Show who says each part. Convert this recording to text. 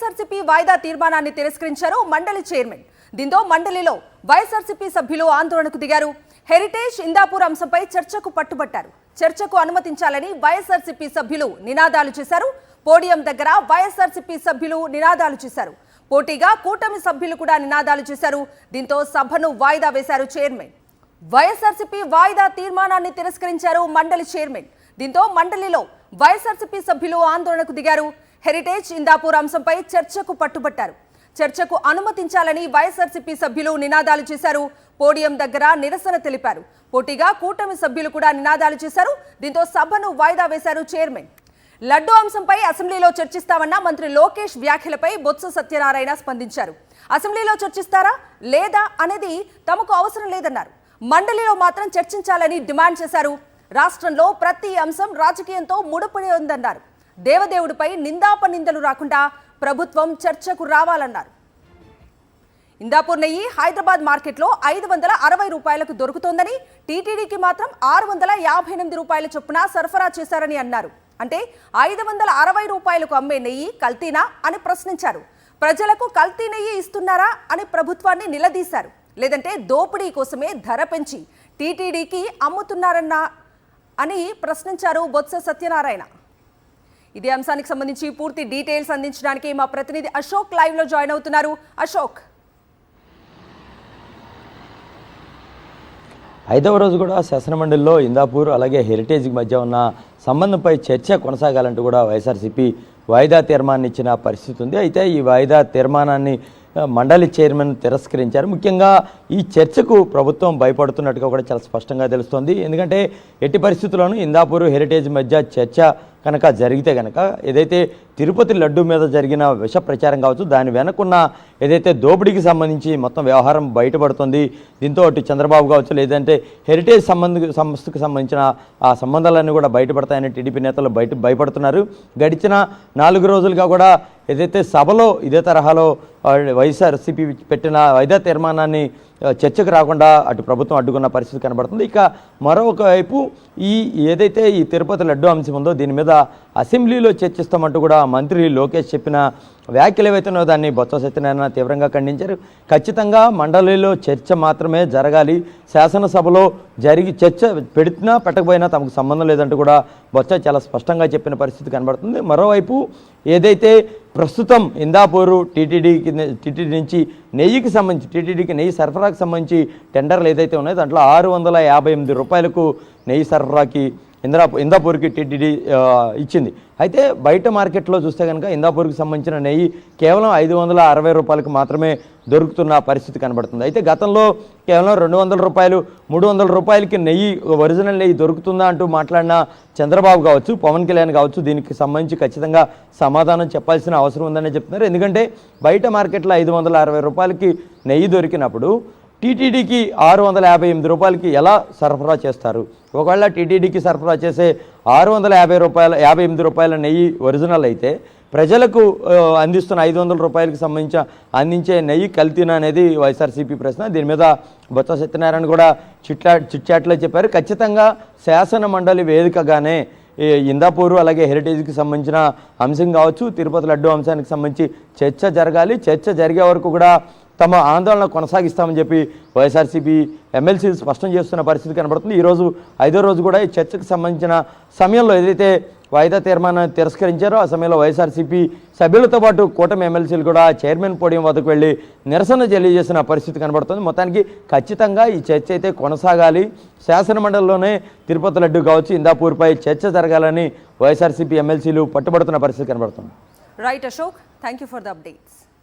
Speaker 1: వైఎస్ఆర్సీపీ వాయిదా తీర్మానాన్ని తిరస్కరించారు మండలి చైర్మన్. దీంతో మండలిలో వైఎస్ఆర్సీపీ సభ్యులు ఆందోళనకు దిగారు. హెరిటేజ్ ఇందాపూర్ అంశంపై చర్చకు పట్టుబట్టారు. చర్చకు అనుమతించాలని వైఎస్ఆర్సీపీ సభ్యులు నినాదాలు చేశారు. పోడియం దగ్గర వైఎస్ఆర్సీపీ సభ్యులు నినాదాలు చేశారు. పోటీగా కూటమి సభ్యులు కూడా నినాదాలు చేశారు. దీంతో సభను వాయిదా వేశారు చైర్మన్. వైఎస్ఆర్సీపీ వాయిదా తీర్మానాన్ని తిరస్కరించారు మండలి చైర్మన్. దీంతో మండలిలో వైఎస్ఆర్సీపీ సభ్యులు ఆందోళనకు దిగారు. హెరిటేజ్ ఇందాపూర్ అంశంపై చర్చకు పట్టుబట్టారు. చర్చకు అనుమతించాలని వైఎస్ఆర్సీపీ సభ్యులు నినాదాలు చేశారు. పోడియం దగ్గర నిరసన తెలిపారు. పోటీగా కూటమి సభ్యులు కూడా నినాదాలు చేశారు. దీంతో సభను వాయిదా వేశారు చైర్మన్. లడ్డూ అంశంపై అసెంబ్లీలో చర్చిస్తామన్న మంత్రి లోకేష్ వ్యాఖ్యలపై బొత్స సత్యనారాయణ స్పందించారు. అసెంబ్లీలో చర్చిస్తారా లేదా అనేది తమకు అవసరం లేదన్నారు. మండలిలో మాత్రం చర్చించాలని డిమాండ్ చేశారు. రాష్ట్రంలో ప్రతి అంశం రాజకీయంతో ముడిపడి ఉందన్నారు. దేవదేవుడిపై నిందాపనిందలు రాకుండా ప్రభుత్వం చర్చకు రావాలన్నారు. ఇందాపూర్ నెయ్యి హైదరాబాద్ మార్కెట్లో 560 రూపాయలకు దొరుకుతోందని, టీటీడీకి మాత్రం 658 రూపాయల చొప్పున సరఫరా చేశారని అన్నారు. అంటే 560 రూపాయలకు అమ్మే నెయ్యి కల్తీనా అని ప్రశ్నించారు. ప్రజలకు కల్తీ నెయ్యి ఇస్తున్నారా అని ప్రభుత్వాన్ని నిలదీశారు. లేదంటే దోపిడీ కోసమే ధర పెంచి టీటీడీకి అమ్ముతున్నారన్నా అని ప్రశ్నించారు బొత్స సత్యనారాయణ. ఇదే అంశానికి సంబంధించి పూర్తి డీటెయిల్స్ అందించడానికి మా ప్రతినిధి అశోక్ లైవ్ లో జాయిన్ అవుతున్నారు. అశోక్,
Speaker 2: 5వ రోజు కూడా శాసనమండలిలో ఇందాపూర్ అలాగే హెరిటేజ్ మధ్య ఉన్న సంబంధంపై చర్చ కొనసాగాలంటూ కూడా వైఎస్ఆర్సీపీ వాయిదా తీర్మానాన్ని ఇచ్చిన పరిస్థితి ఉంది. అయితే ఈ వాయిదా తీర్మానాన్ని మండలి చైర్మన్ తిరస్కరించారు. ముఖ్యంగా ఈ చర్చకు ప్రభుత్వం భయపడుతున్నట్టుగా కూడా చాలా స్పష్టంగా తెలుస్తోంది. ఎందుకంటే ఎట్టి పరిస్థితుల్లోనూ ఇందాపూర్ హెరిటేజ్ మధ్య చర్చ కనుక జరిగితే కనుక ఏదైతే తిరుపతి లడ్డు మీద జరిగిన విష ప్రచారం కావచ్చు, దాని వెనకున్న ఏదైతే దోపిడీకి సంబంధించి మొత్తం వ్యవహారం బయటపడుతుంది. దీంతో అటు చంద్రబాబు కావచ్చు, లేదంటే హెరిటేజ్ సంస్థకు సంబంధించిన ఆ సంబంధాలన్నీ కూడా బయటపడతాయని టీడీపీ నేతలు భయపడుతున్నారు. గడిచిన 4 రోజులుగా కూడా ఏదైతే సభలో ఇదే తరహాలో వైఎస్ఆర్సీపీ పెట్టిన వాయిదా తీర్మానాన్ని చర్చకు రాకుండా అటు ప్రభుత్వం అడ్డుకున్న పరిస్థితి కనబడుతుంది. ఇక మరొక వైపు ఏదైతే ఈ తిరుపతి లడ్డు అంశం ఉందో దీని మీద అసెంబ్లీలో చర్చిస్తామంటూ కూడా మంత్రి లోకేష్ చెప్పిన వ్యాఖ్యలు ఏవైతున్నాయో దాన్ని బొత్స సత్యనారాయణ తీవ్రంగా ఖండించారు. ఖచ్చితంగా మండలిలో చర్చ మాత్రమే జరగాలి, శాసనసభలో చర్చ పెడినా పెట్టకపోయినా తమకు సంబంధం లేదంటూ కూడా బొత్స చాలా స్పష్టంగా చెప్పిన పరిస్థితి కనబడుతుంది. మరోవైపు ఏదైతే ప్రస్తుతం ఇందాపూరు టీటీడీ నుంచి నెయ్యికి సంబంధించి టీటీడీకి నెయ్యి సరఫరాకు సంబంధించి టెండర్లు ఏదైతే ఉన్నాయో దాంట్లో 658 రూపాయలకు నెయ్యి సరఫరాకి ఇందాపూర్కి టీటీడీ ఇచ్చింది. అయితే బయట మార్కెట్లో చూస్తే కనుక ఇందాపూర్కి సంబంధించిన నెయ్యి కేవలం 560 రూపాయలకు మాత్రమే దొరుకుతున్న పరిస్థితి కనబడుతుంది. అయితే గతంలో కేవలం 200 రూపాయలు 300 రూపాయలకి నెయ్యి ఒరిజినల్ నెయ్యి దొరుకుతుందా అంటూ మాట్లాడిన చంద్రబాబు కావచ్చు, పవన్ కళ్యాణ్ కావచ్చు దీనికి సంబంధించి ఖచ్చితంగా సమాధానం చెప్పాల్సిన అవసరం ఉందని చెప్తున్నారు. ఎందుకంటే బయట మార్కెట్లో 560 రూపాయలకి నెయ్యి దొరికినప్పుడు టీటీడీకి 658 రూపాయలకి ఎలా సరఫరా చేస్తారు? ఒకవేళ టీటీడీకి సరఫరా చేసే 658 రూపాయల నెయ్యి ఒరిజినల్ అయితే ప్రజలకు అందిస్తున్న 500 రూపాయలకి సంబంధించి అందించే నెయ్యి కల్తీనా అనేది వైఎస్ఆర్సీపీ ప్రశ్న. దీని మీద బొత్స సత్యనారాయణ కూడా చిట్చాట్లో చెప్పారు. ఖచ్చితంగా శాసన మండలి వేదికగానే ఇందాపూరు అలాగే హెరిటేజ్కి సంబంధించిన అంశం కావచ్చు, తిరుపతి లడ్డు అంశానికి సంబంధించి చర్చ జరగాలి. చర్చ జరిగే వరకు కూడా తమ ఆందోళన కొనసాగిస్తామని చెప్పి వైఎస్ఆర్సీపీ ఎమ్మెల్సీలు స్పష్టం చేస్తున్న పరిస్థితి కనబడుతుంది. ఈరోజు 5వ రోజు కూడా ఈ చర్చకు సంబంధించిన సమయంలో ఏదైతే వాయిదా తీర్మానాన్ని తిరస్కరించారో ఆ సమయంలో వైఎస్ఆర్సీపీ సభ్యులతో పాటు కూటమి ఎమ్మెల్సీలు కూడా చైర్మన్ పోడియం వద్దకు వెళ్ళి నిరసన తెలియజేసిన పరిస్థితి కనబడుతుంది. మొత్తానికి ఖచ్చితంగా ఈ చర్చ అయితే కొనసాగాలి. శాసనమండలిలోనే తిరుపతి లడ్డు కావచ్చు, ఇందాపూర్పై చర్చ జరగాలని వైఎస్ఆర్సీపీ ఎమ్మెల్సీలు పట్టుబడుతున్న పరిస్థితి కనబడుతుంది.
Speaker 1: Right Ashok, thank you for the updates.